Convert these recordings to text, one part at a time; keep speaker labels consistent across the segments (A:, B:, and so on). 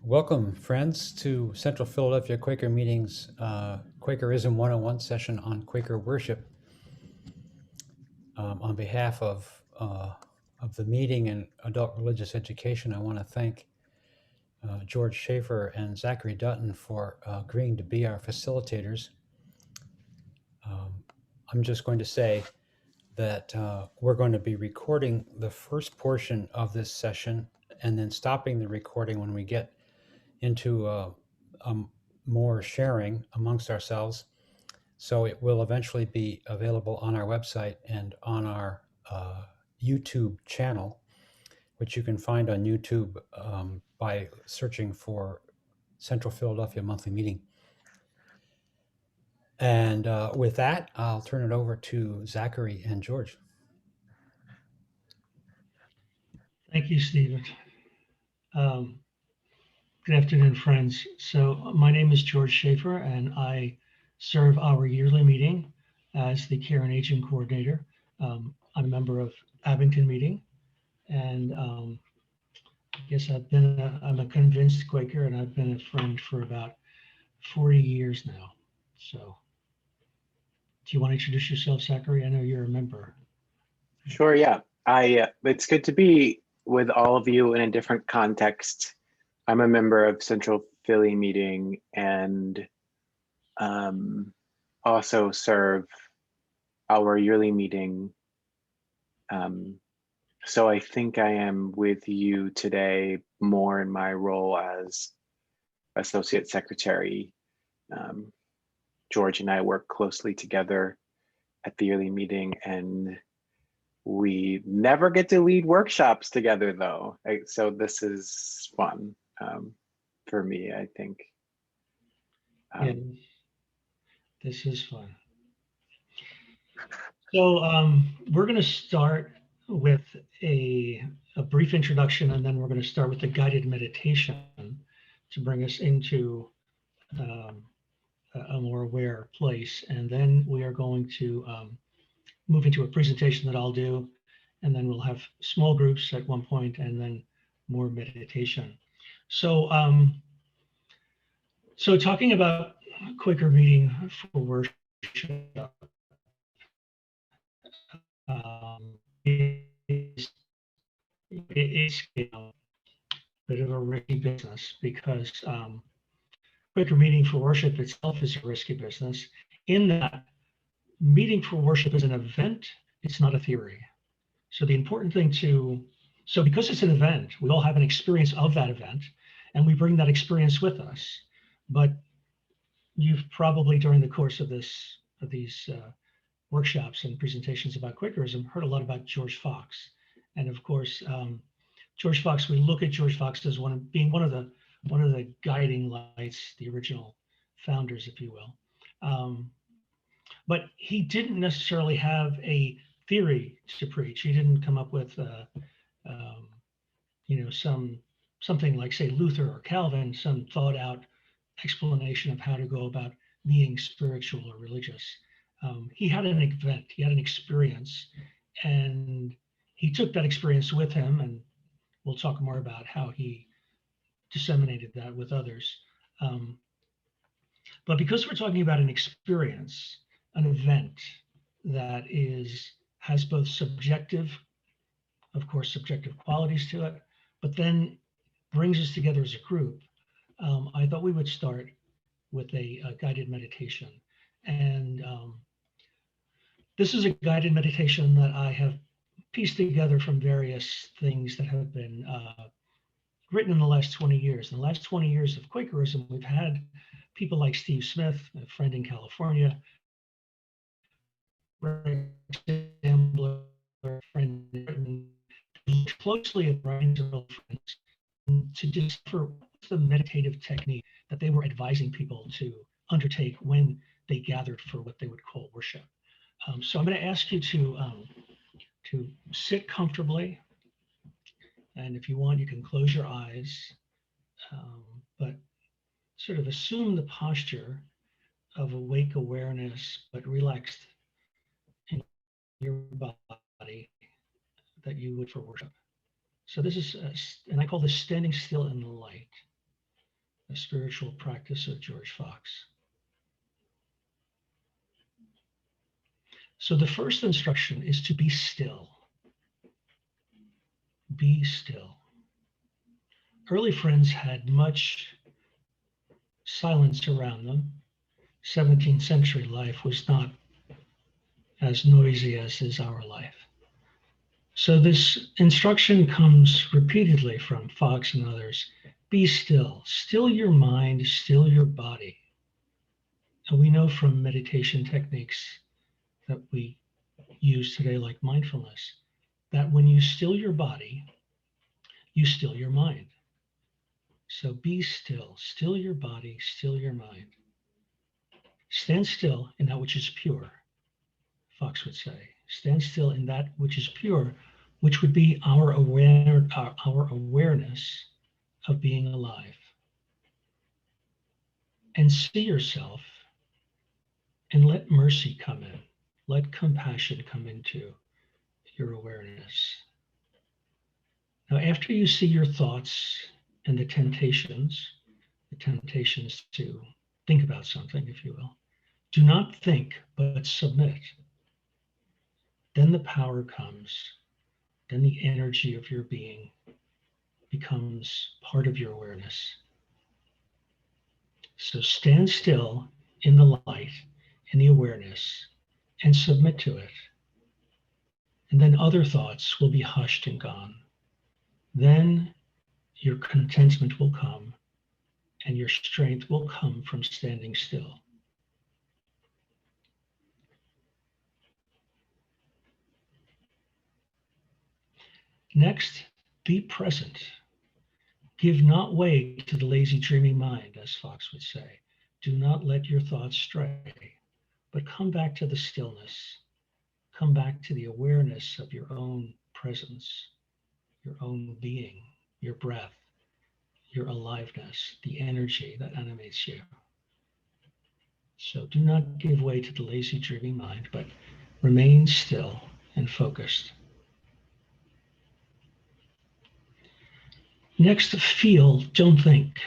A: Welcome, friends, to Central Philadelphia Quaker Meeting's Quakerism 101 session on Quaker worship. On behalf of the meeting and adult religious education, I want to thank George Schaefer and Zachary Dutton for agreeing to be our facilitators. I'm just going to say that we're going to be recording the first portion of this session and then stopping the recording when we get into more sharing amongst ourselves. So it will eventually be available on our website and on our YouTube channel, which you can find on YouTube by searching for Central Philadelphia Monthly Meeting. And with that, I'll turn it over to Zachary and George.
B: Thank you, Stephen. Good afternoon, friends. So my name is George Schaefer, and I serve our yearly meeting as the Care and Aging Coordinator. I'm a member of Abington Meeting, and I guess I'm a convinced Quaker, and I've been a friend for about 40 years now. So do you want to introduce yourself, Zachary? I know you're a member.
C: Sure, yeah. It's good to be with all of you in a different context. I'm a member of Central Philly Meeting and also serve our yearly meeting. So I think I am with you today more in my role as Associate Secretary. George and I work closely together at the yearly meeting, and we never get to lead workshops together though. So this is fun for me, I think.
B: Yeah, this is fun. So we're going to start with a brief introduction, and then we're going to start with a guided meditation to bring us into a more aware place. And then we are going to move into a presentation that I'll do, and then we'll have small groups at one point, and then more meditation. So, so talking about Quaker meeting for worship, it's a bit of a risky business because Quaker meeting for worship itself is a risky business in that meeting for worship is an event, it's not a theory. So the important thing so because it's an event, we all have an experience of that event, and we bring that experience with us. But you've probably during the course of these workshops and presentations about Quakerism heard a lot about George Fox. And of course, George Fox, we look at George Fox as being one of the guiding lights, the original founders, if you will. But he didn't necessarily have a theory to preach. He didn't come up with, something like, say, Luther or Calvin, some thought out explanation of how to go about being spiritual or religious. He had an event, he had an experience, and he took that experience with him, and we'll talk more about how he disseminated that with others. But because we're talking about an experience, an event that has both subjective, of course, subjective qualities to it, but then brings us together as a group, I thought we would start with a guided meditation. And this is a guided meditation that I have pieced together from various things that have been written in the last 20 years. In the last 20 years of Quakerism, we've had people like Steve Smith, a friend in California, Ambler, a friend in Britain, closely at writings of friends to discover what's the meditative technique that they were advising people to undertake when they gathered for what they would call worship. So I'm going to ask you to sit comfortably, and if you want, you can close your eyes, but sort of assume the posture of awake awareness, but relaxed in your body that you would for worship. So this is, and I call this standing still in the light. a spiritual practice of George Fox. So the first instruction is to be still. Be still. Early friends had much silence around them. 17th century life was not as noisy as is our life. So this instruction comes repeatedly from Fox and others. Be still. Still your mind, still your body. And we know from meditation techniques that we use today, like mindfulness, that when you still your body, you still your mind. So be still your body, still your mind. Stand still in that which is pure, Fox would say. Stand still in that which is pure, which would be our awareness of being alive. And see yourself and let mercy come in. Let compassion come into your awareness. Now, after you see your thoughts and the temptations to think about something, if you will, do not think, but submit. Then the power comes. Then the energy of your being becomes part of your awareness. So stand still in the light, in the awareness, and submit to it. And then other thoughts will be hushed and gone. Then your contentment will come, and your strength will come from standing still. Next, be present. Give not way to the lazy, dreaming mind, as Fox would say. Do not let your thoughts stray, but come back to the stillness. Come back to the awareness of your own presence, your own being, your breath, your aliveness, the energy that animates you. So do not give way to the lazy, dreaming mind, but remain still and focused. Next, feel, don't think.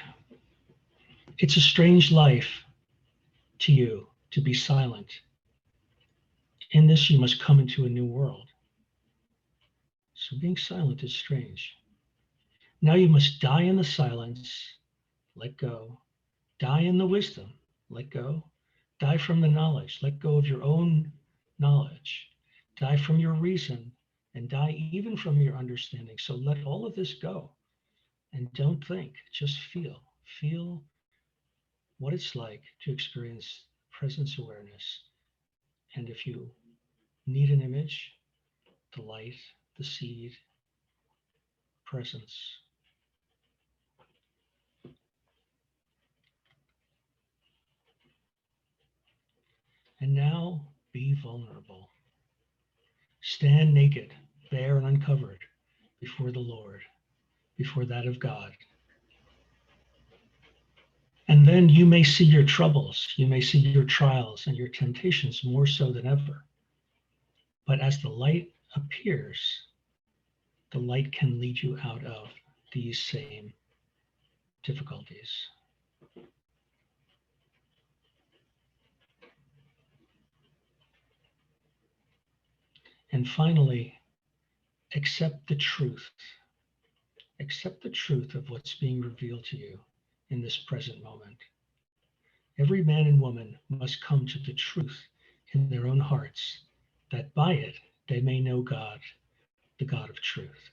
B: It's a strange life to you to be silent. In this, you must come into a new world. So being silent is strange. Now you must die in the silence, let go. Die in the wisdom, let go. Die from the knowledge, let go of your own knowledge. Die from your reason, and die even from your understanding. So let all of this go and don't think, just feel. Feel what it's like to experience presence awareness. And if you need an image, the light, the seed, presence. And now be vulnerable. Stand naked, bare and uncovered before the Lord, before that of God. And then you may see your troubles, you may see your trials and your temptations more so than ever. But as the light appears, the light can lead you out of these same difficulties. And finally, accept the truth. Accept the truth of what's being revealed to you in this present moment. Every man and woman must come to the truth in their own hearts, that by it they may know God, the God of truth.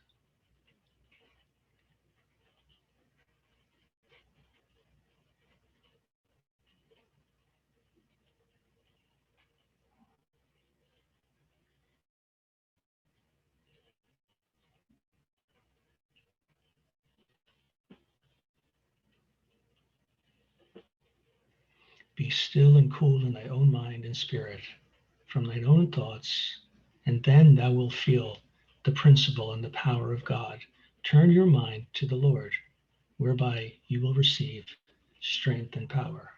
B: Be still and cool in thy own mind and spirit from thine own thoughts, and then thou wilt feel the principle and the power of God. Turn your mind to the Lord, whereby you will receive strength and power.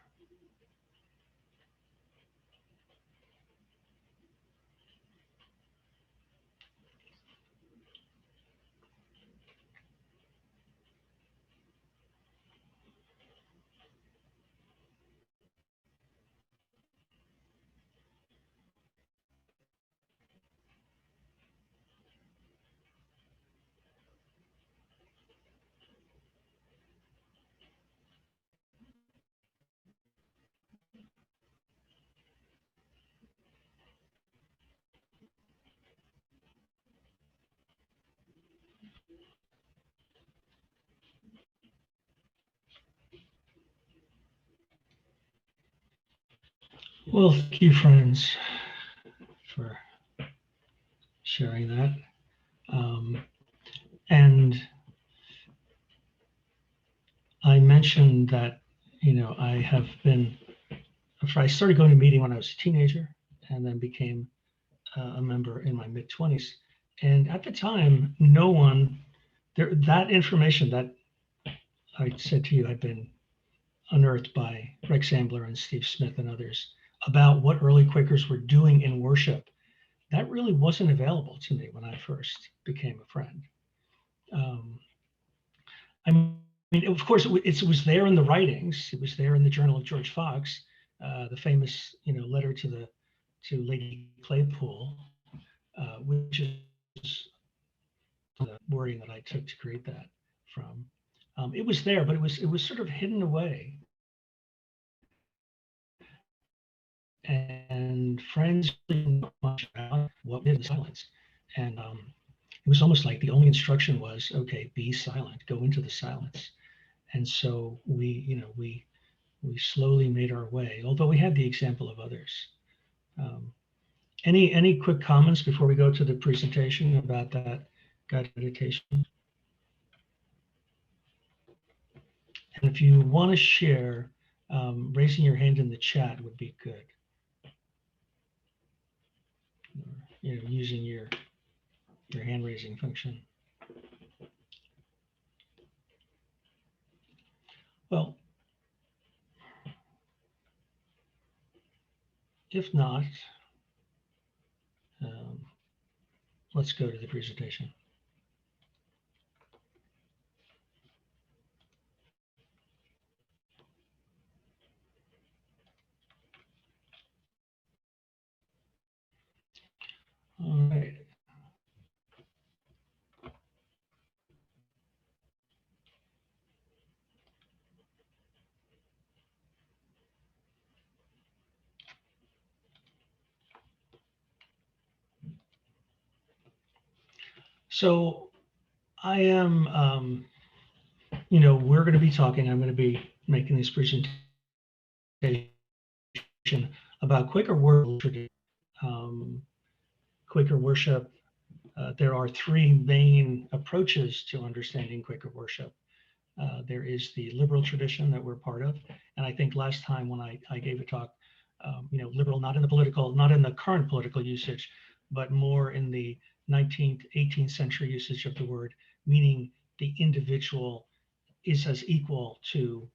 B: Well, thank you, friends, for sharing that. And I mentioned that, I started going to a meeting when I was a teenager and then became a member in my mid-20s. And at the time, no one, that information that I said to you had been unearthed by Rex Ambler and Steve Smith and others about what early Quakers were doing in worship. That really wasn't available to me when I first became a friend. I mean, of course, it was there in the writings. It was there in the Journal of George Fox, the famous, letter to Lady Claypool, which is the wording that I took to create that from. It was there, but it was sort of hidden away. And friends didn't know much about what did silence. And it was almost like the only instruction was, okay, be silent, go into the silence. And so we slowly made our way, although we had the example of others. Any quick comments before we go to the presentation about that guided meditation? And if you want to share, raising your hand in the chat would be good. Using your hand raising function. Well, if not, let's go to the presentation. All right. So I am, we're going to be talking, I'm going to be making this presentation about Quaker worship. Quaker worship, there are three main approaches to understanding Quaker worship. There is the liberal tradition that we're part of. And I think last time when I gave a talk, liberal, not in the current political usage, but more in the 19th, 18th century usage of the word, meaning the individual is as equal to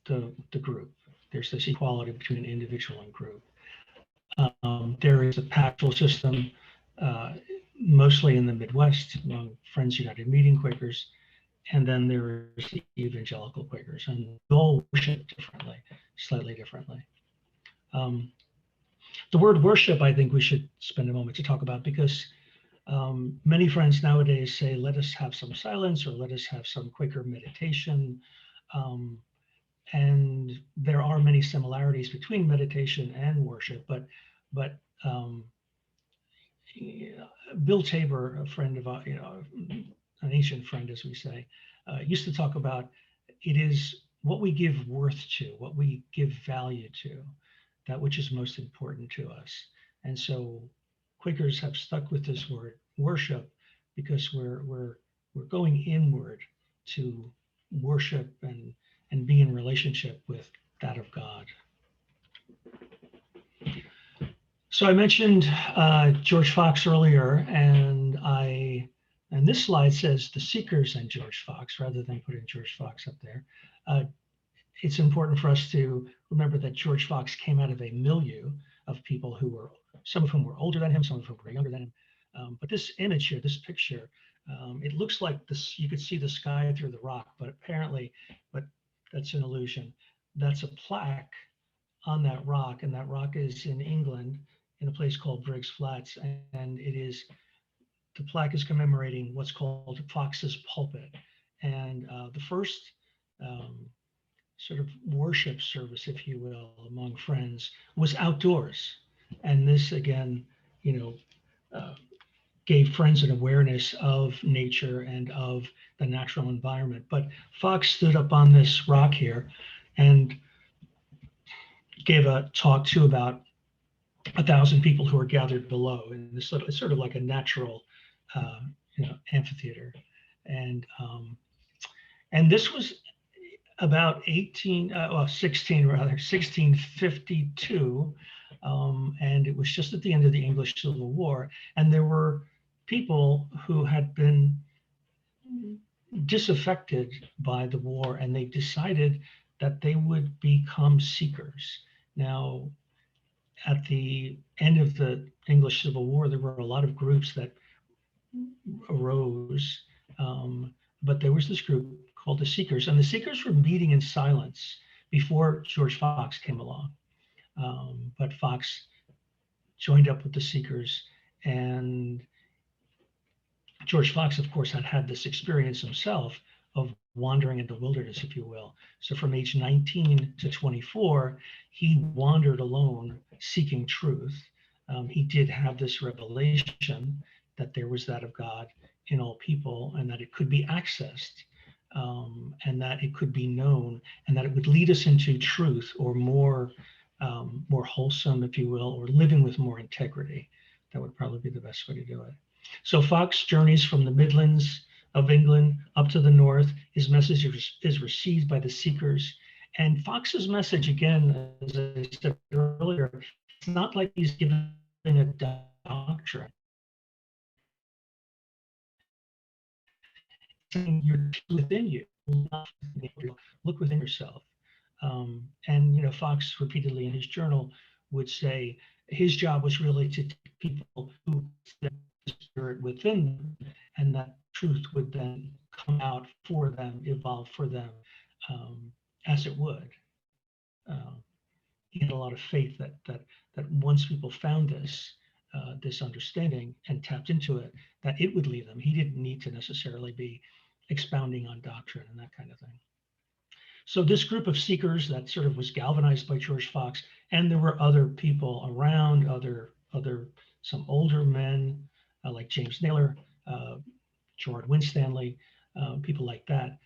B: the group. There's this equality between individual and group. There is a pactual system, mostly in the Midwest among Friends United Meeting Quakers, and then there is the evangelical Quakers, and they all worship differently, slightly differently. The word worship, I think we should spend a moment to talk about, because many friends nowadays say, let us have some silence, or let us have some Quaker meditation. And there are many similarities between meditation and worship, but Bill Tabor, a friend of an ancient friend, as we say, used to talk about it is what we give worth to, what we give value to, that which is most important to us. And so Quakers have stuck with this word worship because we're going inward to worship and be in relationship with that of God. So I mentioned George Fox earlier, and this slide says the Seekers and George Fox, rather than putting George Fox up there. It's important for us to remember that George Fox came out of a milieu of people who were, some of whom were older than him, some of whom were younger than him. But this image here, this picture, it looks like this, you could see the sky through the rock, but that's an illusion. That's a plaque on that rock, and that rock is in England in a place called Briggs Flats, and the plaque is commemorating what's called Fox's Pulpit. And the first sort of worship service, if you will, among friends was outdoors. And this again, gave friends an awareness of nature and of the natural environment. But Fox stood up on this rock here and gave a talk to about 1,000 people who were gathered below. And this it's sort of like a natural, amphitheater. And this was about 1652. And it was just at the end of the English Civil War. And there were people who had been disaffected by the war, and they decided that they would become seekers. Now, at the end of the English Civil War, there were a lot of groups that arose, but there was this group called the Seekers, and the Seekers were meeting in silence before George Fox came along. But Fox joined up with the Seekers, and George Fox, of course, had this experience himself of wandering in the wilderness, if you will. So from age 19 to 24, he wandered alone seeking truth. He did have this revelation that there was that of God in all people, and that it could be accessed, and that it could be known, and that it would lead us into truth, or more wholesome, if you will, or living with more integrity. That would probably be the best way to do it. So Fox journeys from the Midlands of England up to the north. His message is received by the Seekers. And Fox's message, again, as I said earlier, it's not like he's giving a doctrine. You're within you. Look within yourself. And Fox repeatedly in his journal would say his job was really to take people who the spirit within them, and that truth would then come out for them, evolve for them, as it would. He had a lot of faith that once people found this understanding and tapped into it, that it would lead them. He didn't need to necessarily be expounding on doctrine and that kind of thing. So this group of seekers that sort of was galvanized by George Fox, and there were other people around, some older men like James Naylor, Gerard Winstanley, people like that.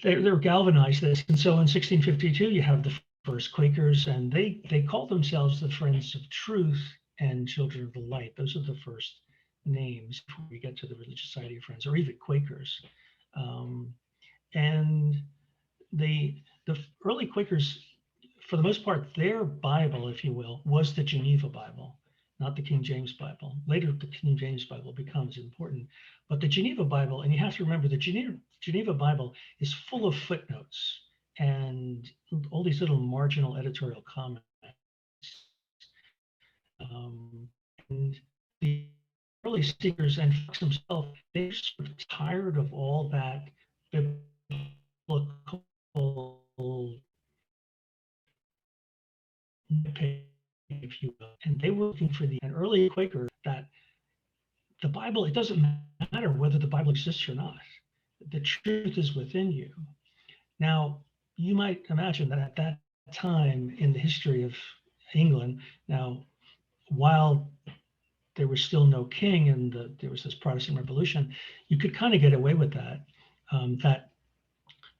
B: They were galvanized this, and so in 1652 you have the first Quakers, and they called themselves the Friends of Truth and Children of the Light. Those are the first names before we get to the Religious Society of Friends, or even Quakers. And the early Quakers, for the most part, their Bible, if you will, was the Geneva Bible, not the King James Bible. Later, the King James Bible becomes important, but the Geneva Bible, and you have to remember the Geneva Bible is full of footnotes and all these little marginal editorial comments. And the early seekers and Fox himself, they're sort of tired of all that biblical if you will, and they were looking for an early Quaker that the Bible, it doesn't matter whether the Bible exists or not. The truth is within you. Now, you might imagine that at that time in the history of England, now, while there was still no king and there was this Protestant Revolution, you could kind of get away with that, that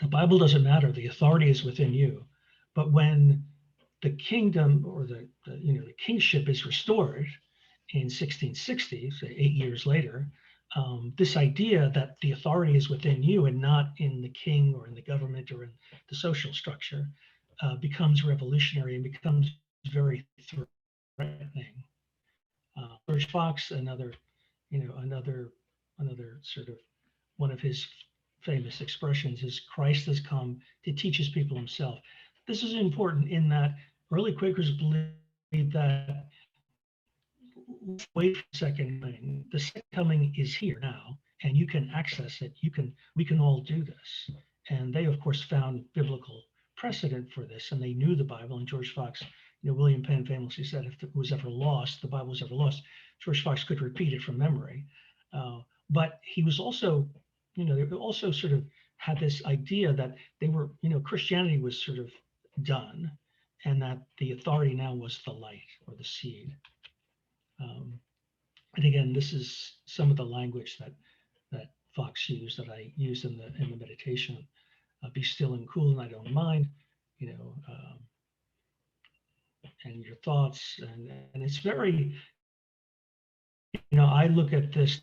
B: the Bible doesn't matter, the authority is within you. But when the kingdom or the kingship is restored in 1660, so 8 years later, this idea that the authority is within you and not in the king or in the government or in the social structure becomes revolutionary and becomes very threatening. George Fox, another sort of one of his famous expressions is Christ has come to teach his people himself. This is important in that early Quakers believed that wait for the second coming. The second coming is here now, and you can access it. We can all do this. And they, of course, found biblical precedent for this, and they knew the Bible. And George Fox, William Penn famously said, if it was ever lost, the Bible was ever lost, George Fox could repeat it from memory. But he was also, they also sort of had this idea that they were, Christianity was sort of done, and that the authority now was the light or the seed. And again, this is some of the language that Fox used, that I used in the meditation. Be still and cool, and I don't mind, and your thoughts, and it's very, I look at this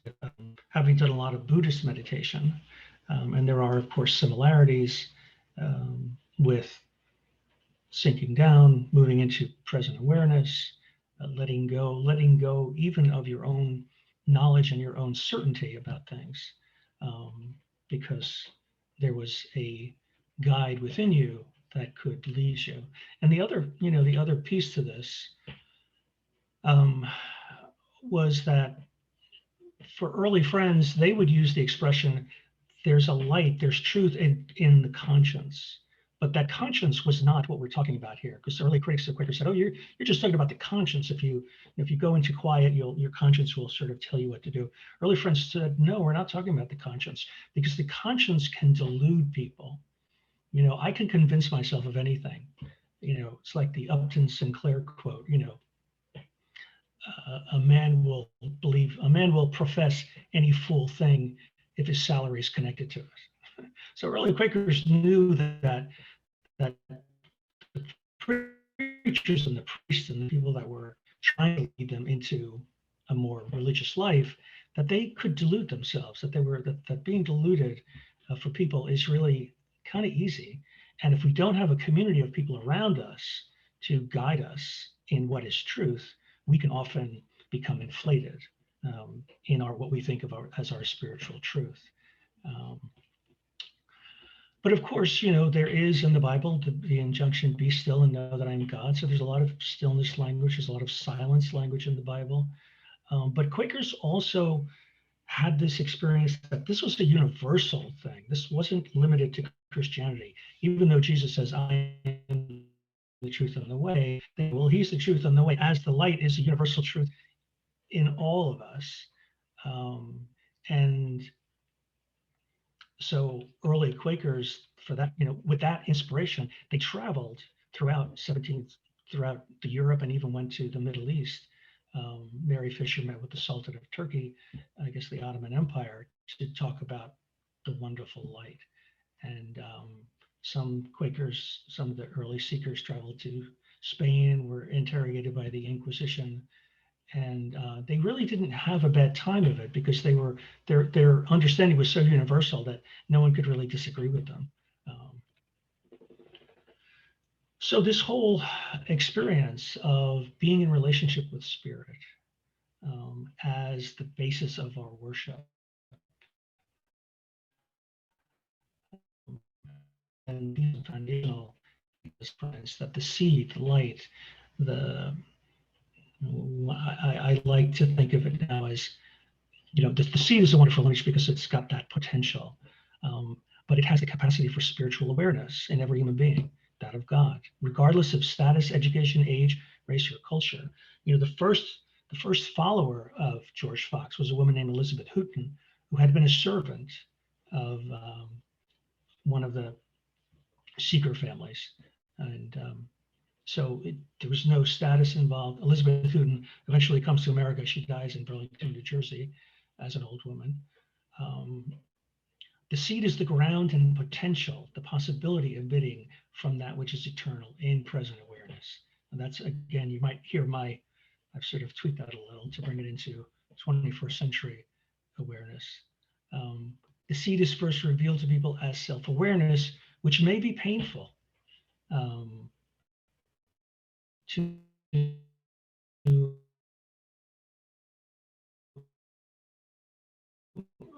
B: having done a lot of Buddhist meditation, and there are of course similarities with sinking down, moving into present awareness, letting go even of your own knowledge and your own certainty about things, because there was a guide within you that could lead you. And the other piece to this was that for early friends, they would use the expression, there's a light, there's truth in the conscience. But that conscience was not what we're talking about here, because early critics of Quakers said, "Oh, you're just talking about the conscience. If you go into quiet, your conscience will sort of tell you what to do." Early friends said, "No, we're not talking about the conscience, because the conscience can delude people. I can convince myself of anything. It's like the Upton Sinclair quote. A man will profess any fool thing if his salary is connected to it." So early Quakers knew that the preachers and the priests and the people that were trying to lead them into a more religious life, that they could delude themselves, that being deluded for people is really kind of easy. And if we don't have a community of people around us to guide us in what is truth, we can often become inflated in what we think of as our spiritual truth. But of course, there is in the Bible the injunction, be still and know that I am God. So there's a lot of stillness language, there's a lot of silence language in the Bible. But Quakers also had this experience that this was a universal thing. This wasn't limited to Christianity. Even though Jesus says, I am the truth and the way, well, he's the truth and the way, as the light is a universal truth in all of us. And so early Quakers, for that, with that inspiration, they traveled throughout the Europe, and even went to the Middle East. Mary Fisher met with the Sultan of Turkey, I guess the Ottoman Empire, to talk about the wonderful light. And some Quakers, some of the early seekers, traveled to Spain and were interrogated by the Inquisition. And they really didn't have a bad time of it, because their understanding was so universal that no one could really disagree with them. So this whole experience of being in relationship with Spirit as the basis of our worship, and these foundational friends, that the seed, the light, I like to think of it now as, the seed is a wonderful image because it's got that potential, but it has the capacity for spiritual awareness in every human being, that of God, regardless of status, education, age, race, or culture. The first follower of George Fox was a woman named Elizabeth Houghton, who had been a servant of one of the seeker families. And so there was no status involved. Elizabeth Houghton eventually comes to America. She dies in Burlington, New Jersey, as an old woman. The seed is the ground and potential, the possibility of emitting from that which is eternal in present awareness. And that's, again, you might hear I've sort of tweaked that a little to bring it into 21st century awareness. The seed is first revealed to people as self-awareness, which may be painful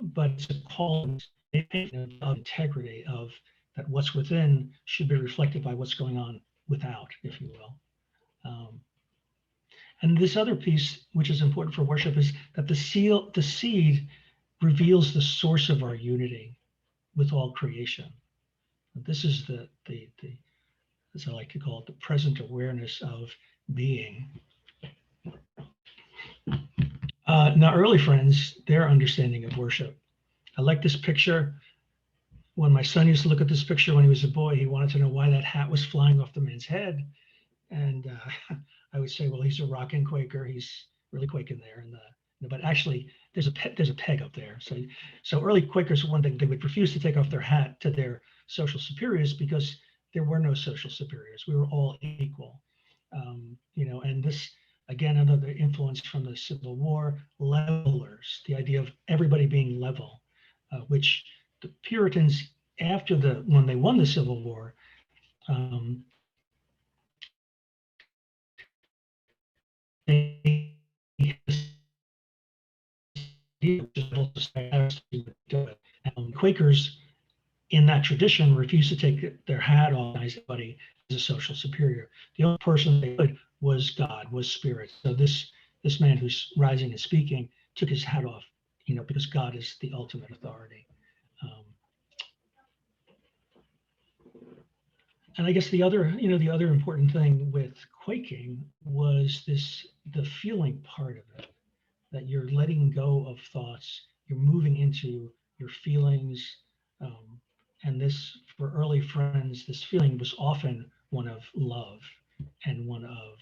B: but it's a call of integrity, of that what's within should be reflected by what's going on without, if you will. And this other piece, which is important for worship, is that the seed reveals the source of our unity with all creation. This is the as I like to call it, the present awareness of being. Now, early friends, their understanding of worship. I like this picture. When my son used to look at this picture when he was a boy, he wanted to know why that hat was flying off the man's head. And I would say, well, he's a rockin' Quaker. He's really quaking there But actually, there's a peg up there. So early Quakers, one thing, they would refuse to take off their hat to their social superiors because there were no social superiors. We were all equal. And this, again, another influence from the Civil War, levelers, the idea of everybody being level, which the Puritans, when they won the Civil War, they Quakers in that tradition refused to take their hat off as anybody as a social superior. The only person they could was God, was spirit. So this man who's rising and speaking took his hat off, because God is the ultimate authority. And I guess the other important thing with quaking was the feeling part of it, that you're letting go of thoughts, you're moving into your feelings. And this, for early friends, this feeling was often one of love and one of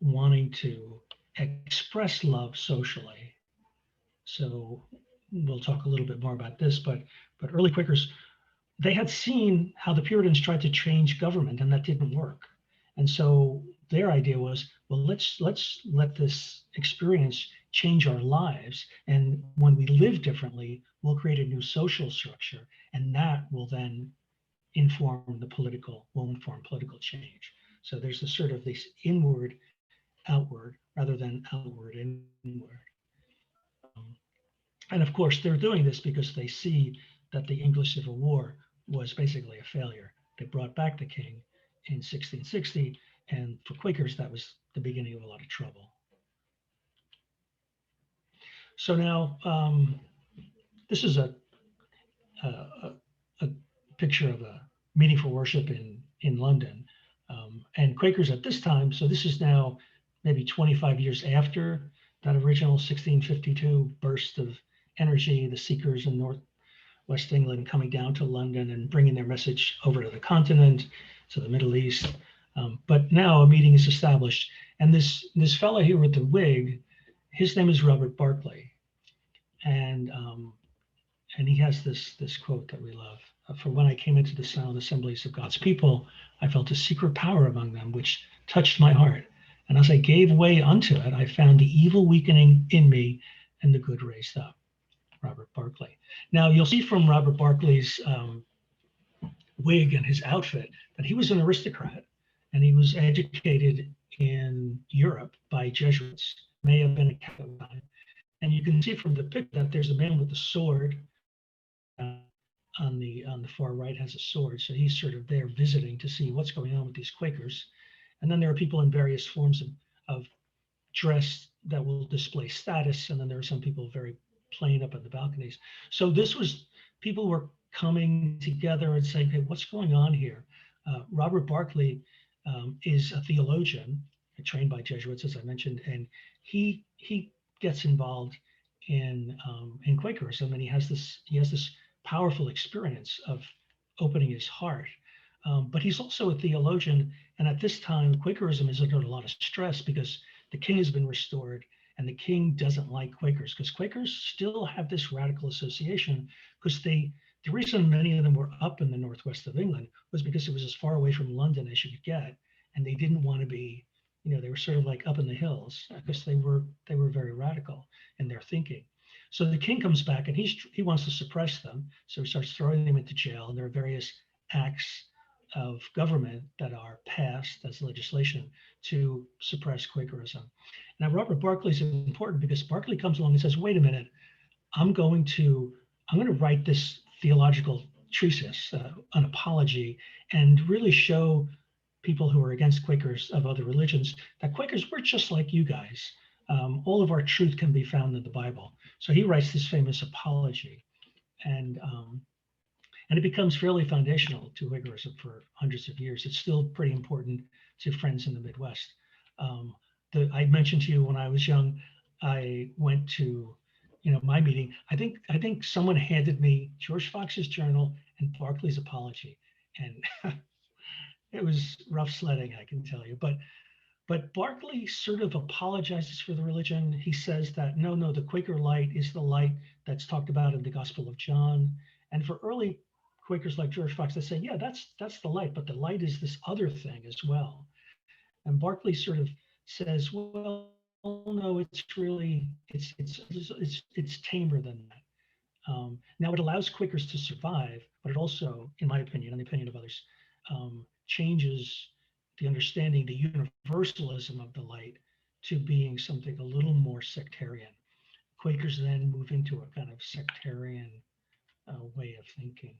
B: wanting to express love socially. So we'll talk a little bit more about this, but early Quakers, they had seen how the Puritans tried to change government and that didn't work. And so their idea was, well, let's let this experience change our lives. And when we live differently, we'll create a new social structure. And that will then inform political change. So there's this sort of this inward, outward, rather than outward, inward. And of course, they're doing this because they see that the English Civil War was basically a failure. They brought back the king in 1660, and for Quakers, that was the beginning of a lot of trouble. So now, this is a picture of a meeting for worship in London. And Quakers at this time, so this is now maybe 25 years after that original 1652 burst of energy, the seekers in Northwest England coming down to London and bringing their message over to the continent, to the Middle East. But now a meeting is established. And this fellow here with the wig, his name is Robert Barkley. And he has this quote that we love. For when I came into the sound assemblies of God's people, I felt a secret power among them, which touched my heart. And as I gave way unto it, I found the evil weakening in me and the good raised up. Robert Barkley. Now you'll see from Robert Barkley's wig and his outfit that he was an aristocrat, and he was educated in Europe by Jesuits, may have been a Catholic. And you can see from the picture that there's a man with a sword. On the far right has a sword, so he's sort of there visiting to see what's going on with these Quakers. And then there are people in various forms of dress that will display status, and then there are some people very plain up at the balconies. So people were coming together and saying, hey, what's going on here? Robert Barkley is a theologian trained by Jesuits, as I mentioned, and he gets involved in Quakerism, and he has this powerful experience of opening his heart. But he's also a theologian, and at this time, Quakerism is under a lot of stress because the king has been restored, and the king doesn't like Quakers because Quakers still have this radical association, because the reason many of them were up in the northwest of England was because it was as far away from London as you could get, and they didn't want to be, they were sort of like up in the hills because they were very radical in their thinking. So the king comes back and he wants to suppress them. So he starts throwing them into jail, and there are various acts of government that are passed as legislation to suppress Quakerism. Now, Robert Barkley is important because Barkley comes along and says, wait a minute, I'm going to write this theological treatise, an apology, and really show people who are against Quakers of other religions that Quakers were just like you guys. All of our truth can be found in the Bible. So he writes this famous apology, and it becomes fairly foundational to Quakerism for hundreds of years. It's still pretty important to friends in the Midwest. I mentioned to you when I was young, I went to my meeting. I think someone handed me George Fox's journal and Barkley's apology, and it was rough sledding, I can tell you. But But Barkley sort of apologizes for the religion. He says that no, the Quaker light is the light that's talked about in the Gospel of John. And for early Quakers like George Fox, they say, yeah, that's the light, but the light is this other thing as well. And Barkley sort of says, well, no, it's tamer than that. Now it allows Quakers to survive, but it also, in my opinion, and the opinion of others, changes the understanding, the universalism of the light to being something a little more sectarian. Quakers then move into a kind of sectarian way of thinking.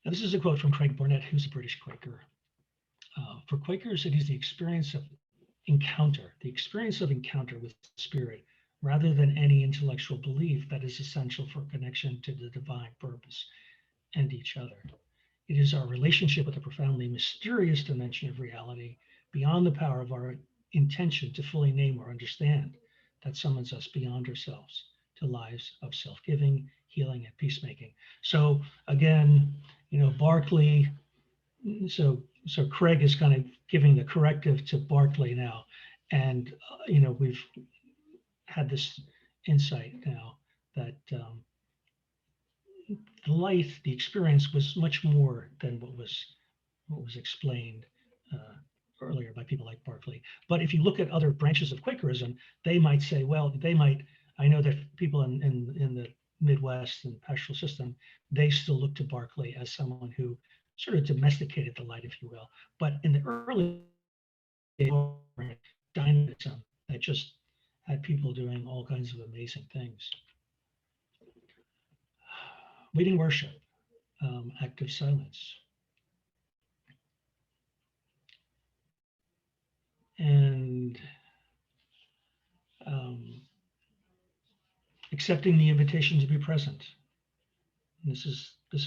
B: Now, this is a quote from Craig Burnett, who's a British Quaker. For Quakers, it is the experience of encounter with spirit, rather than any intellectual belief, that is essential for connection to the divine purpose and each other. It is our relationship with a profoundly mysterious dimension of reality beyond the power of our intention to fully name or understand that summons us beyond ourselves to lives of self-giving, healing, and peacemaking. So again, Barkley, so Craig is kind of giving the corrective to Barkley now. And, we've had this insight now that the life, the experience was much more than what was explained earlier by people like Barkley. But if you look at other branches of Quakerism, they might say, I know that people in the Midwest and pastoral system, they still look to Barkley as someone who sort of domesticated the light, if you will. But in the early days, dynamism that just had people doing all kinds of amazing things. Leading worship, active silence. And accepting the invitation to be present. And this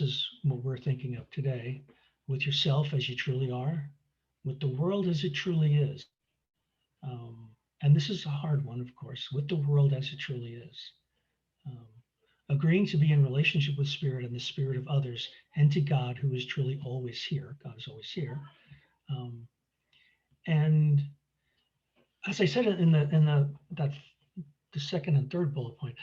B: is what we're thinking of today. With yourself as you truly are, with the world as it truly is. And this is a hard one, of course, with the world as it truly is. Agreeing to be in relationship with spirit and the spirit of others, and to God, who is truly always here. God is always here. And as I said in the second and third bullet point,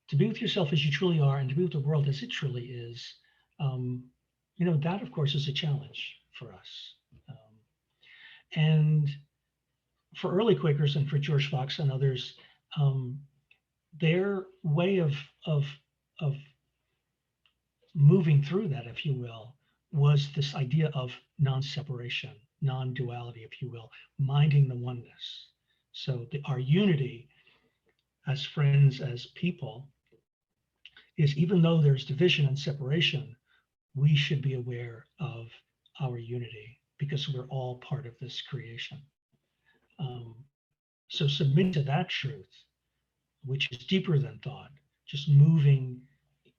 B: to be with yourself as you truly are and to be with the world as it truly is, that of course is a challenge for us. And for early Quakers and for George Fox and others, their way of moving through that, if you will, was this idea of non-separation, non-duality, if you will, minding the oneness. So our unity as friends, as people, is even though there's division and separation, we should be aware of our unity because we're all part of this creation. So submit to that truth, which is deeper than thought, just moving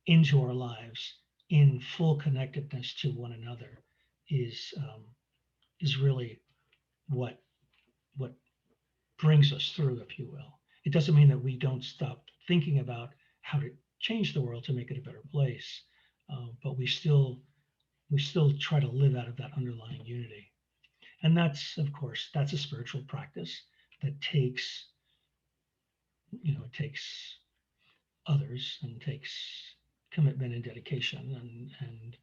B: into our lives in full connectedness to one another is really what brings us through, if you will. It doesn't mean that we don't stop thinking about how to change the world to make it a better place, but we still try to live out of that underlying unity. And that's, of course, that's a spiritual practice that takes, it takes others and takes commitment and dedication, and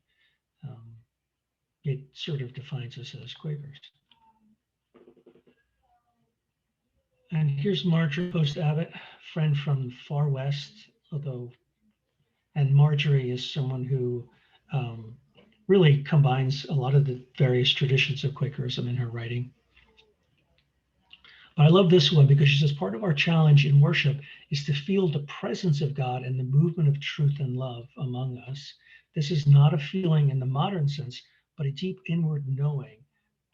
B: it sort of defines us as Quakers. And here's Marjorie Post Abbott, friend from far west, and Marjorie is someone who really combines a lot of the various traditions of Quakerism in her writing. But I love this one because she says, part of our challenge in worship is to feel the presence of God and the movement of truth and love among us. This is not a feeling in the modern sense, but a deep inward knowing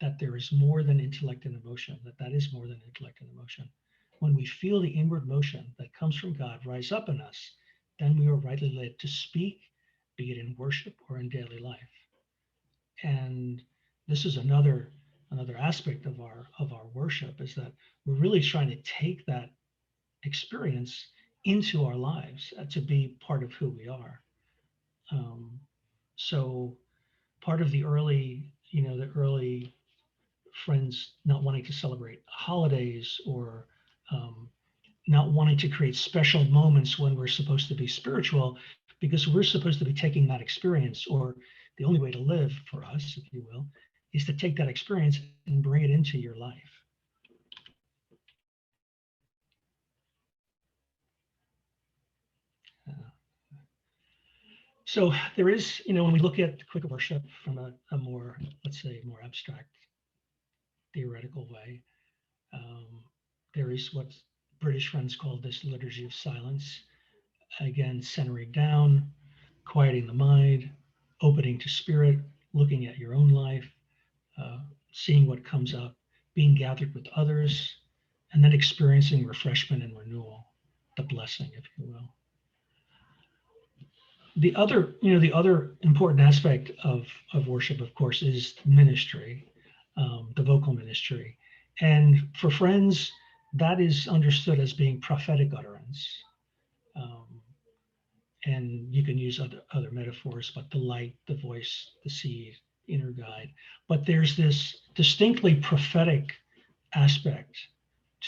B: that there is more than intellect and emotion, that is more than intellect and emotion. When we feel the inward motion that comes from God rise up in us, then we are rightly led to speak, be it in worship or in daily life. And this is another aspect of our worship, is that we're really trying to take that experience into our lives to be part of who we are. So part of the early friends not wanting to celebrate holidays, or not wanting to create special moments when we're supposed to be spiritual, because we're supposed to be taking that experience, or the only way to live for us, if you will, is to take that experience and bring it into your life. So there is, when we look at Quaker worship from a more, let's say, more abstract, theoretical way, there is what British friends call this Liturgy of Silence. Again, centering down, quieting the mind, opening to spirit, looking at your own life, seeing what comes up, being gathered with others, and then experiencing refreshment and renewal, the blessing, if you will. The other important aspect of worship, of course, is ministry, the vocal ministry. And for friends, that is understood as being prophetic utterance. And you can use other metaphors, but the light, the voice, the seed, inner guide. But there's this distinctly prophetic aspect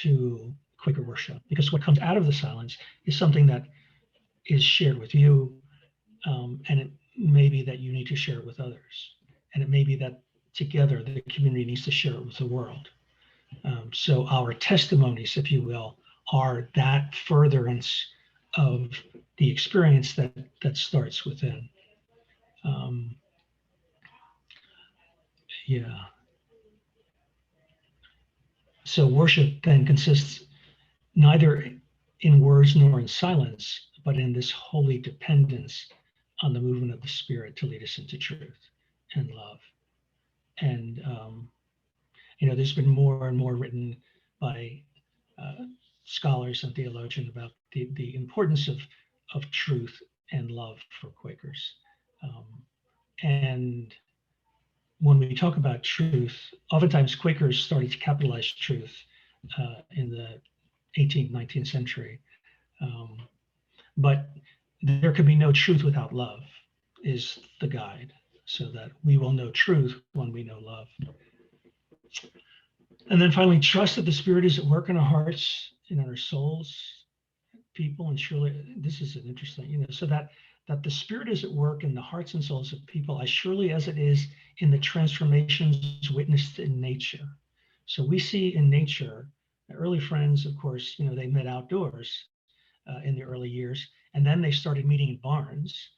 B: to Quaker worship, because what comes out of the silence is something that is shared with you, and it may be that you need to share it with others, and it may be that together the community needs to share it with the world. So our testimonies, if you will, are that furtherance of the experience that starts within. Yeah. So worship then consists neither in words nor in silence, but in this holy dependence on the movement of the Spirit to lead us into truth and love. And there's been more and more written by scholars and theologians about the importance of truth and love for Quakers. And when we talk about truth, oftentimes Quakers started to capitalize truth in the 18th, 19th century. But there can be no truth without love, is the guide, so that we will know truth when we know love. And then finally, trust that the Spirit is at work in our hearts and in our souls, people. And surely, this is an interesting, so that the Spirit is at work in the hearts and souls of people as surely as it is in the transformations witnessed in nature. So we see in nature, the early friends, of course, they met outdoors in the early years, and then they started meeting in barns.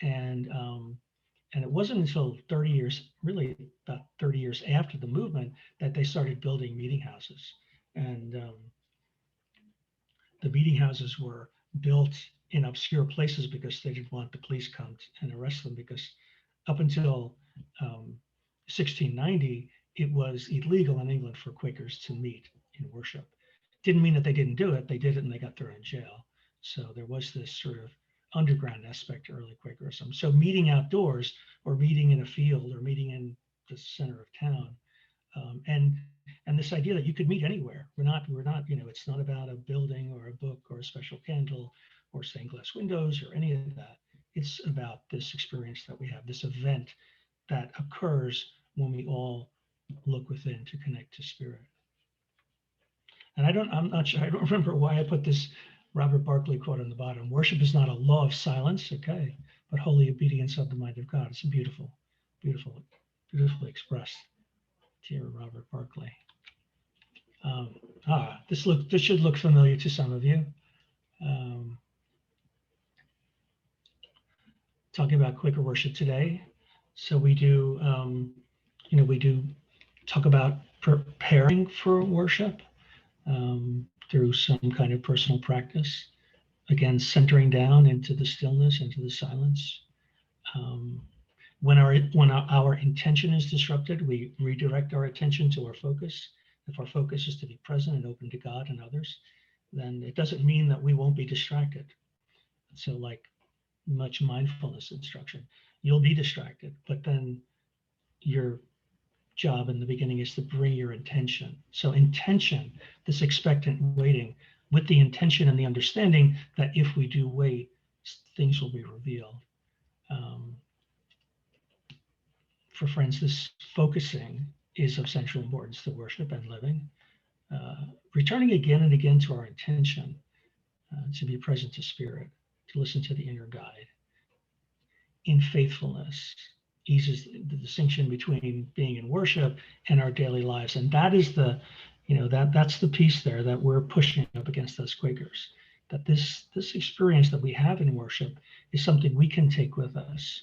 B: And it wasn't until 30 years, really about 30 years after the movement, that they started building meeting houses. And the meeting houses were built in obscure places because they didn't want the police come and arrest them, because up until 1690, it was illegal in England for Quakers to meet in worship. Didn't mean that they didn't do it. They did it and they got thrown in jail. So there was this sort of underground aspect to early Quakerism. So meeting outdoors, or meeting in a field, or meeting in the center of town, and this idea that you could meet anywhere. We're not, it's not about a building or a book or a special candle or stained glass windows or any of that. It's about this experience that we have, this event that occurs when we all look within to connect to Spirit. And I'm not sure, I don't remember why I put this Robert Barkley quote on the bottom. Worship is not a law of silence, okay, but holy obedience of the mind of God. It's beautiful, beautifully expressed. Dear Robert Barkley. This should look familiar to some of you. Talking about Quaker worship today. So we do, we do talk about preparing for worship through some kind of personal practice. Again, centering down into the stillness, into the silence. When our intention is disrupted, we redirect our attention to our focus. If our focus is to be present and open to God and others, then it doesn't mean that we won't be distracted. So like much mindfulness instruction, you'll be distracted, but then your job in the beginning is to bring your intention. So intention, this expectant waiting, with the intention and the understanding that if we do wait, things will be revealed. For friends, this focusing is of central importance to worship and living. Returning again and again to our intention, to be present to spirit, to listen to the inner guide. In faithfulness eases the distinction between being in worship and our daily lives. And that is that's the piece there that we're pushing up against as Quakers, that this experience that we have in worship is something we can take with us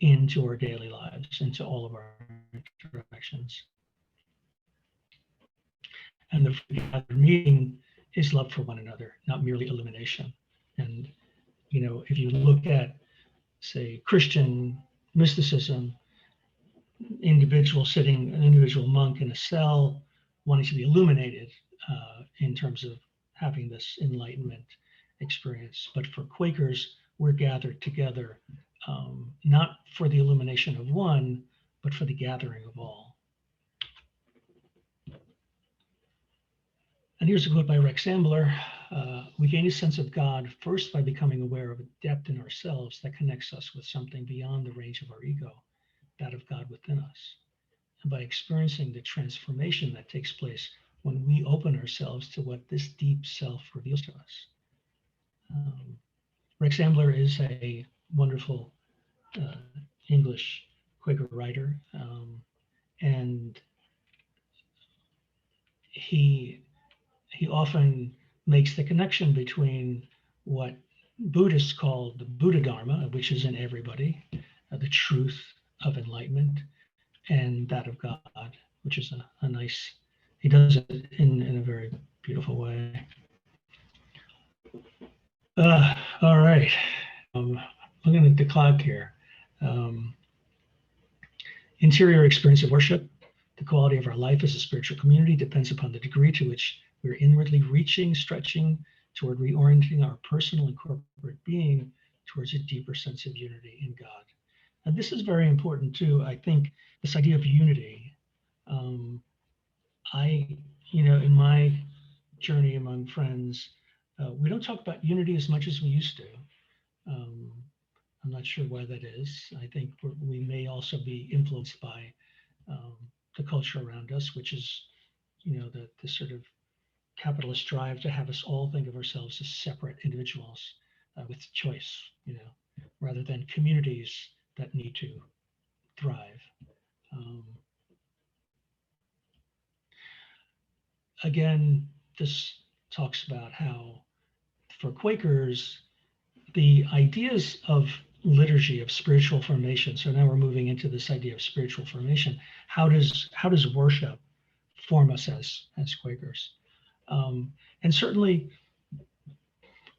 B: into our daily lives, into all of our interactions. And the meaning is love for one another, not merely illumination. And, if you look at, say, Christian mysticism, an individual monk in a cell wanting to be illuminated in terms of having this enlightenment experience. But for Quakers, we're gathered together, not for the illumination of one, but for the gathering of all. And here's a quote by Rex Ambler. We gain a sense of God first by becoming aware of a depth in ourselves that connects us with something beyond the range of our ego, that of God within us. And by experiencing the transformation that takes place when we open ourselves to what this deep self reveals to us. Rex Ambler is a wonderful English Quaker writer, and he often makes the connection between what Buddhists call the Buddha Dharma, which is in everybody, the truth of enlightenment, and that of God, which is a nice, he does it in a very beautiful way. All right, looking at the clock here. Interior experience of worship. The quality of our life as a spiritual community depends upon the degree to which we're inwardly reaching, stretching toward reorienting our personal and corporate being towards a deeper sense of unity in God. And this is very important too. I think this idea of unity, in my journey among friends, we don't talk about unity as much as we used to. I'm not sure why that is. I think we may also be influenced by the culture around us, which is, the sort of capitalist drive to have us all think of ourselves as separate individuals with choice, rather than communities that need to thrive. Again, this talks about how for Quakers, the ideas of liturgy, of spiritual formation. So now we're moving into this idea of spiritual formation. How does worship form us as Quakers? And certainly,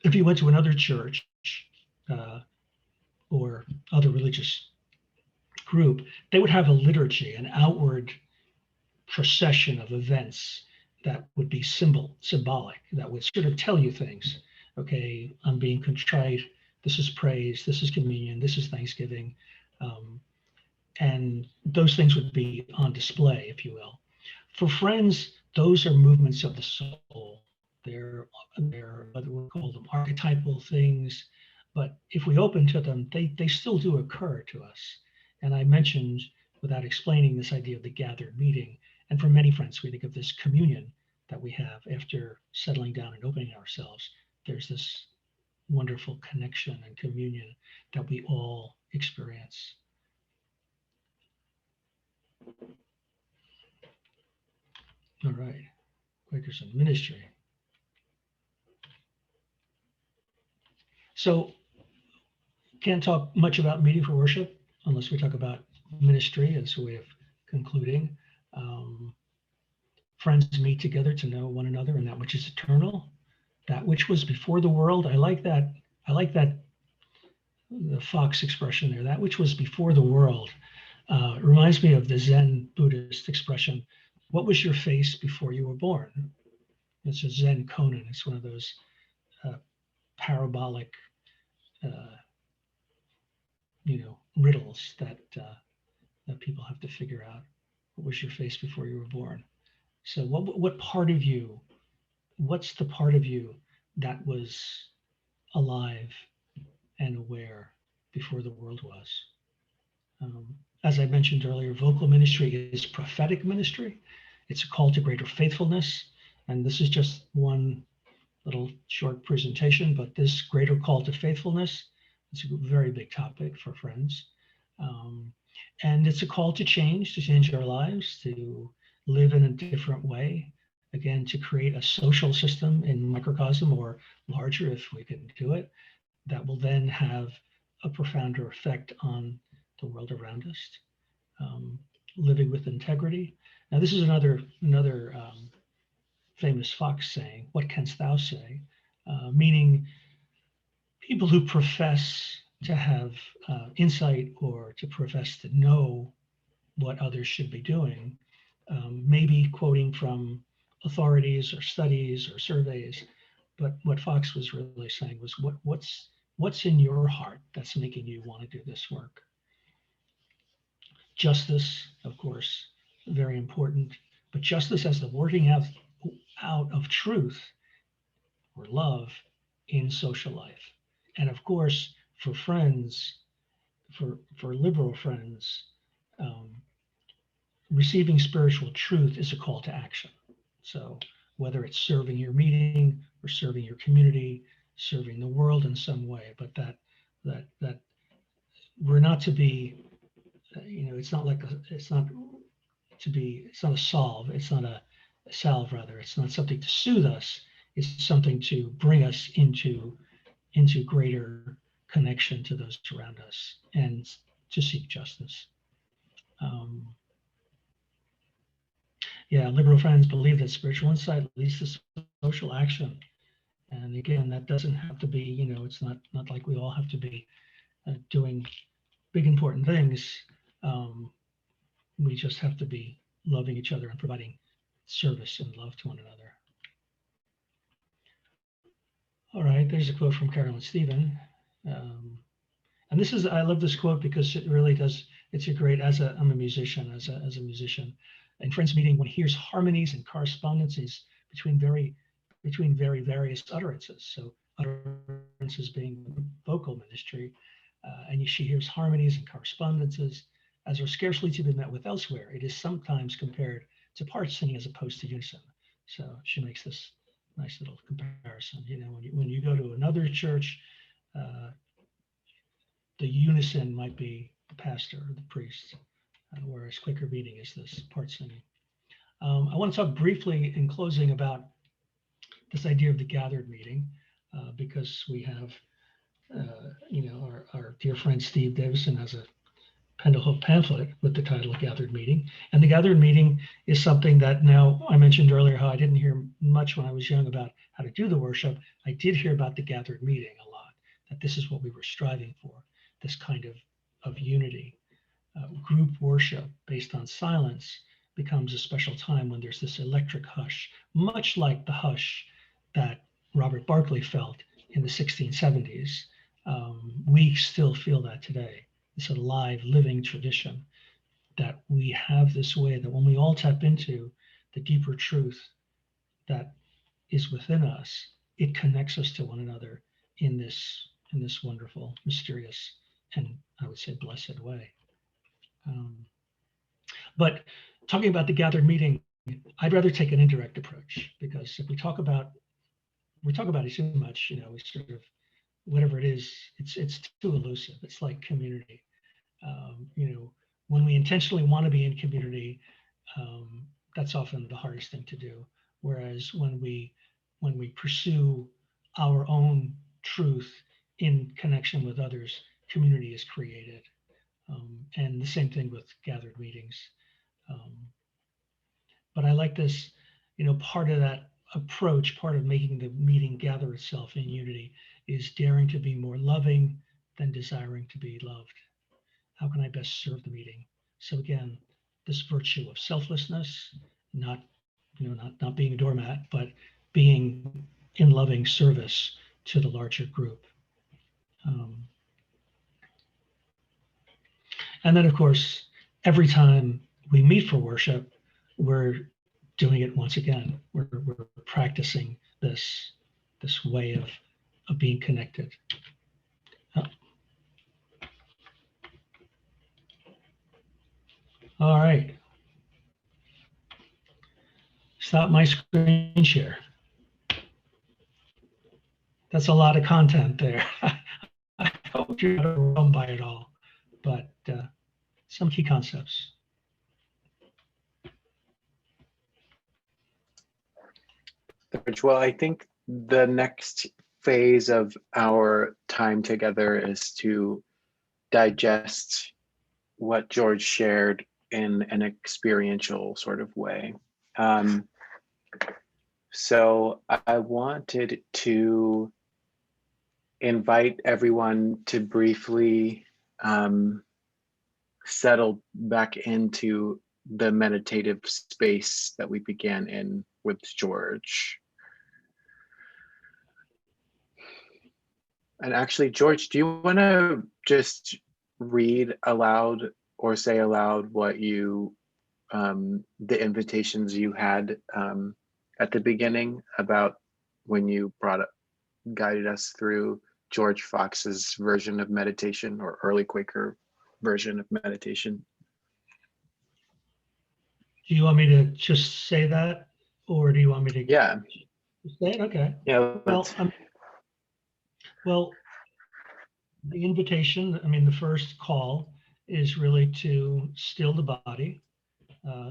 B: if you went to another church or other religious group, they would have a liturgy, an outward procession of events that would be symbolic, that would sort of tell you things. Okay, I'm being contrite. This is praise. This is communion. This is Thanksgiving. And those things would be on display, if you will. For Friends, those are movements of the soul. They're what we call them archetypal things. But if we open to them, they still do occur to us. And I mentioned, without explaining, this idea of the gathered meeting. And for many Friends, we think of this communion that we have after settling down and opening ourselves. There's this wonderful connection and communion that we all experience. All right, Quakers in ministry. So can't talk much about meeting for worship unless we talk about ministry as a way of concluding. Friends meet together to know one another and that which is eternal, that which was before the world. I like that, the Fox expression there, that which was before the world. It reminds me of the Zen Buddhist expression, what was your face before you were born? It's a Zen koan. It's one of those parabolic, riddles that people have to figure out. What was your face before you were born? So what part of you, what's the part of you that was alive and aware before the world was? as I mentioned earlier, vocal ministry is prophetic ministry. It's a call to greater faithfulness. And this is just one little short presentation, but this greater call to faithfulness is a very big topic for Friends. And it's a call to change our lives, to live in a different way. Again, to create a social system in microcosm or larger, if we can do it, that will then have a profounder effect on the world around us. Living with integrity. Now, this is another famous Fox saying, "What canst thou say?" Meaning people who profess to have insight or to profess to know what others should be doing, maybe quoting from authorities or studies or surveys. But what Fox was really saying was, what's in your heart that's making you want to do this work? Justice, of course, very important, but justice as the working out of truth or love in social life. And of course, for Friends, for liberal Friends, receiving spiritual truth is a call to action. So whether it's serving your meeting or serving your community, serving the world in some way, but that we're not to be, it's not a solve, it's not a salve rather, it's not something to soothe us, it's something to bring us into greater connection to those around us and to seek justice. Liberal Friends believe that spiritual insight leads to social action. And again, that doesn't have to be, it's not like we all have to be doing big important things. We just have to be loving each other and providing service and love to one another. All right, there's a quote from Carol and Stephen. And this is, I love this quote because it really does, it's a great, I'm a musician, as a musician. In Friends meeting, one hears harmonies and correspondences between very various utterances. So utterances being vocal ministry, and she hears harmonies and correspondences as are scarcely to be met with elsewhere. It is sometimes compared to part singing as opposed to unison. So she makes this nice little comparison. When you go to another church, the unison might be the pastor or the priest, whereas Quaker meeting is this part singing. I want to talk briefly in closing about this idea of the gathered meeting, because we have, our dear friend Steve Davison has a Pendlehook pamphlet with the title Gathered Meeting. And the gathered meeting is something that now, I mentioned earlier how I didn't hear much when I was young about how to do the worship. I did hear about the gathered meeting a lot, that this is what we were striving for, this kind of unity. Group worship based on silence becomes a special time when there's this electric hush, much like the hush that Robert Barkley felt in the 1670s. We still feel that today. It's a live, living tradition that we have this way that when we all tap into the deeper truth that is within us, it connects us to one another in this wonderful, mysterious, and I would say blessed way. But talking about the gathered meeting, I'd rather take an indirect approach, because if we talk about it too much, we sort of, whatever it is, it's too elusive. It's like community. When we intentionally want to be in community, that's often the hardest thing to do. Whereas when we pursue our own truth in connection with others, community is created. And the same thing with gathered meetings. But I like this, part of that approach, part of making the meeting gather itself in unity is daring to be more loving than desiring to be loved. How can I best serve the meeting? So again, this virtue of selflessness, not being a doormat, but being in loving service to the larger group. And then, of course, every time we meet for worship, we're doing it once again. We're practicing this way of being connected. All right. Stop my screen share. That's a lot of content there. I hope you're not overwhelmed by it all, but some key concepts.
C: Well, I think the next phase of our time together is to digest what George shared in an experiential sort of way. So I wanted to invite everyone to briefly settle back into the meditative space that we began in with George. And actually, George, do you want to just read aloud or say aloud what you, the invitations you had at the beginning about when you guided us through George Fox's version of meditation, or early Quaker version of meditation?
B: Do you want me to just say that, or do you want me to
C: Yeah.
B: say it? Okay.
C: Yeah.
B: Well, the invitation, I mean, the first call is really to still the body,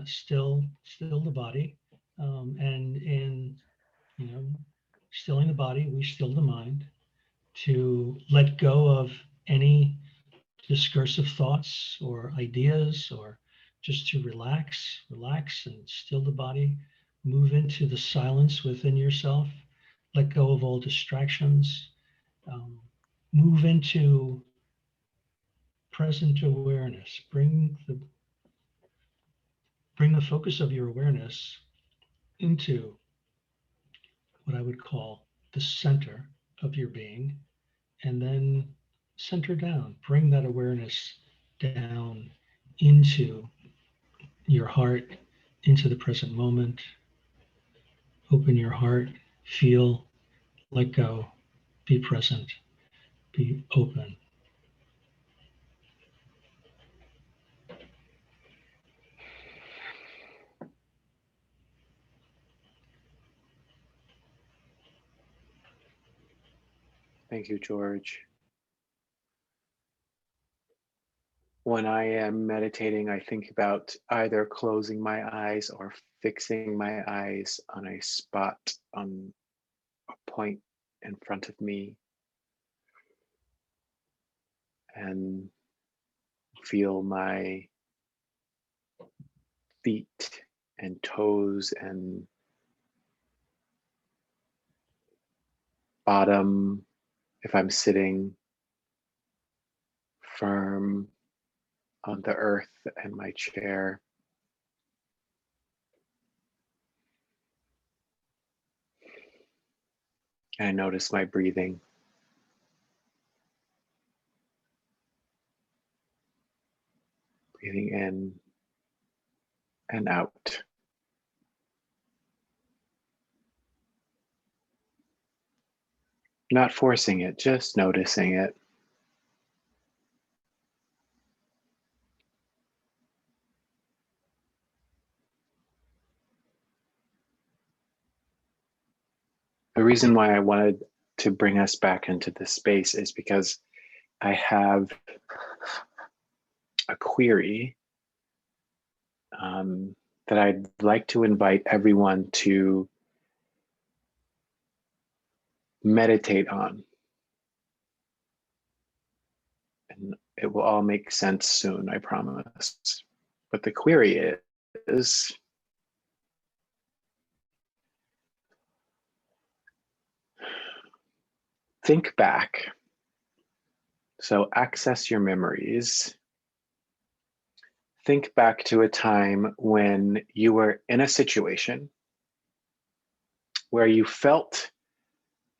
B: still the body, and in stilling the body, we still the mind. To let go of any discursive thoughts or ideas, or just to relax and still the body, move into the silence within yourself, let go of all distractions, move into present awareness, bring the focus of your awareness into what I would call the center of your being, and then center down, bring that awareness down into your heart, into the present moment. Open your heart, feel, let go, be present, be open.
C: Thank you, George. When I am meditating, I think about either closing my eyes or fixing my eyes on a spot, on a point in front of me, and feel my feet and toes and bottom, if I'm sitting, firm on the earth and my chair. And I notice my breathing. Breathing in and out. Not forcing it, just noticing it. The reason why I wanted to bring us back into this space is because I have a query that I'd like to invite everyone to meditate on. And it will all make sense soon, I promise. But the query is, think back. So access your memories. Think back to a time when you were in a situation where you felt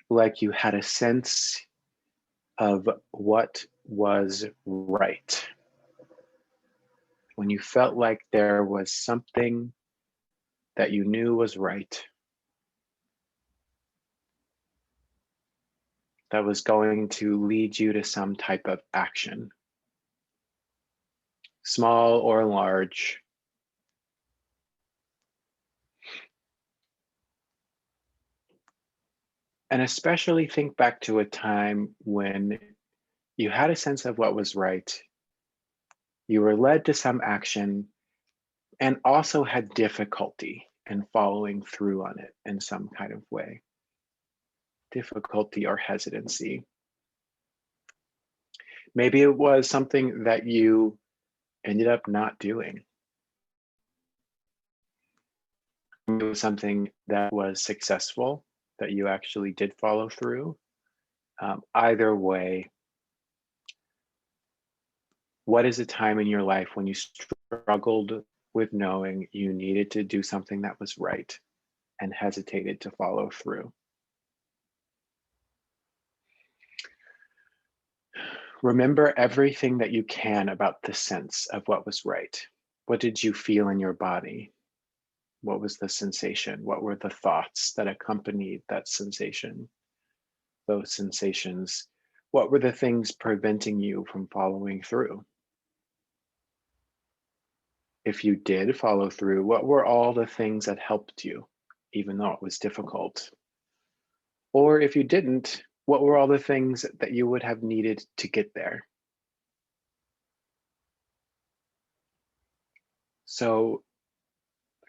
C: like you had a sense of what was right. When you felt like there was something that you knew was right, that was going to lead you to some type of action. small or large. And especially think back to a time when you had a sense of what was right. You were led to some action and also had difficulty in following through on it in some kind of way. Difficulty or hesitancy. Maybe it was something that you ended up not doing. It was something that was successful, that you actually did follow through. Either way, what is a time in your life when you struggled with knowing you needed to do something that was right and hesitated to follow through? Remember everything that you can about the sense of what was right. What did you feel in your body? What was the sensation? What were the thoughts that accompanied that sensation? Those sensations, what were the things preventing you from following through? If you did follow through, what were all the things that helped you, even though it was difficult? Or if you didn't, what were all the things that you would have needed to get there? So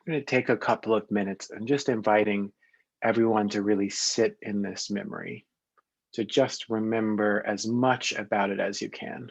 C: I'm going to take a couple of minutes and just inviting everyone to really sit in this memory, to just remember as much about it as you can.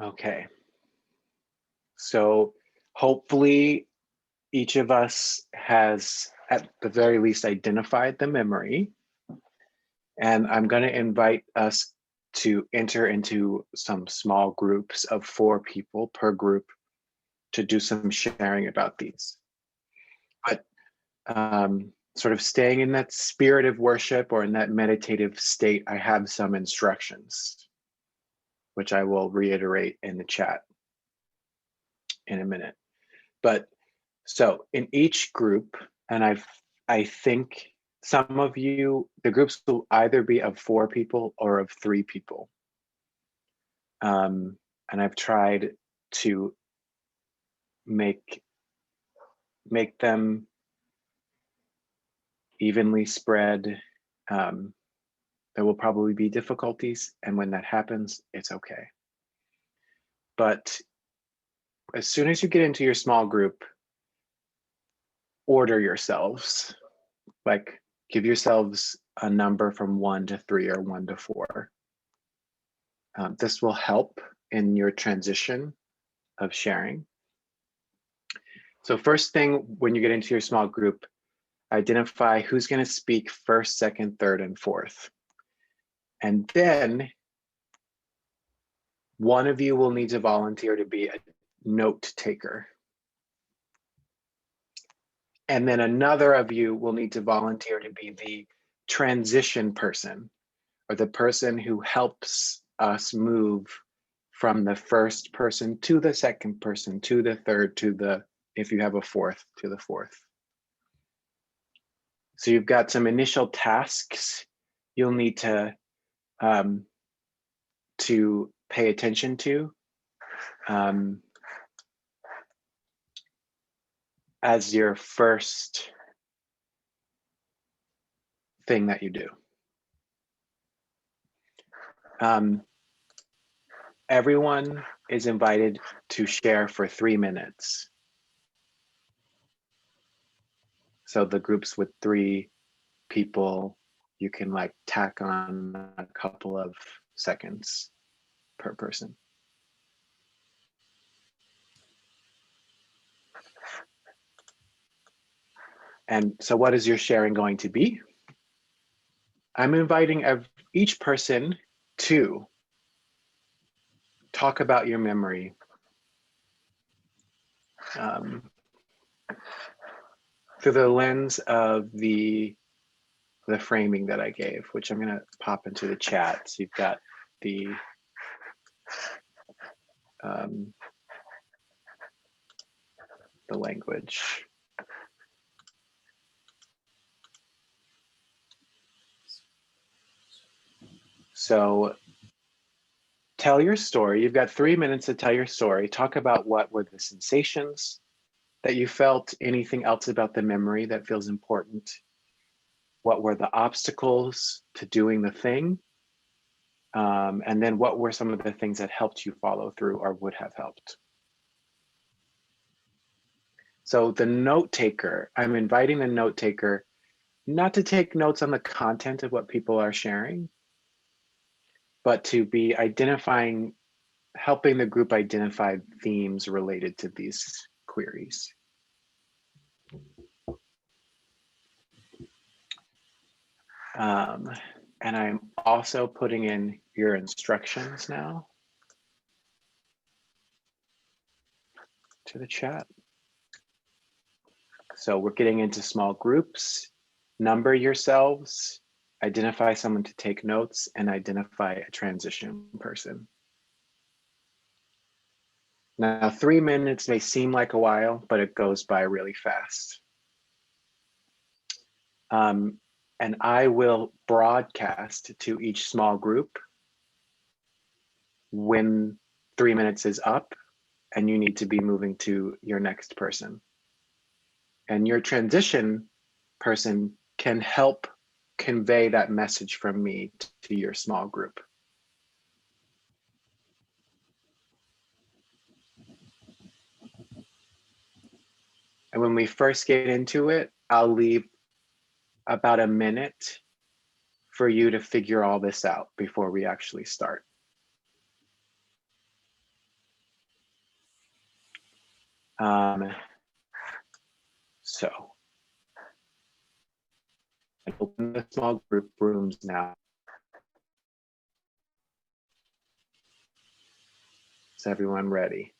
C: Okay. So hopefully each of us has at the very least identified the memory. And I'm going to invite us to enter into some small groups of 4 people per group to do some sharing about these. But sort of staying in that spirit of worship or in that meditative state, I have some instructions, which I will reiterate in the chat in a minute. But so in each group, and I think some of you, the groups will either be of 4 people or of 3 people. And I've tried to make them evenly spread. There will probably be difficulties, and when that happens, it's okay. But as soon as you get into your small group, order yourselves. Like, give yourselves a number from 1 to 3 or 1 to 4. This will help in your transition of sharing. So first thing, when you get into your small group, identify who's going to speak first, second, third, and fourth. And then one of you will need to volunteer to be a note taker. And then another of you will need to volunteer to be the transition person, or the person who helps us move from the first person to the second person, to the third, to the, if you have a fourth, to the fourth. So you've got some initial tasks you'll need to pay attention to as your first thing that you do. Everyone is invited to share for 3 minutes. So the groups with 3 people, you can like tack on a couple of seconds per person. And so what is your sharing going to be? I'm inviting each person to talk about your memory through the lens of the framing that I gave, which I'm going to pop into the chat. So you've got the language. So tell your story. You've got 3 minutes to tell your story. Talk about what were the sensations that you felt, anything else about the memory that feels important. What were the obstacles to doing the thing? And then what were some of the things that helped you follow through or would have helped? So the note taker, I'm inviting the note taker not to take notes on the content of what people are sharing, but to be identifying, helping the group identify themes related to these queries. And I'm also putting in your instructions now to the chat. So we're getting into small groups, number yourselves, identify someone to take notes, and identify a transition person. Now, 3 minutes may seem like a while, but it goes by really fast. And I will broadcast to each small group when 3 minutes is up and you need to be moving to your next person. And your transition person can help convey that message from me to your small group. And when we first get into it, I'll leave about a minute for you to figure all this out before we actually start. So I open the small group rooms now. Is everyone ready?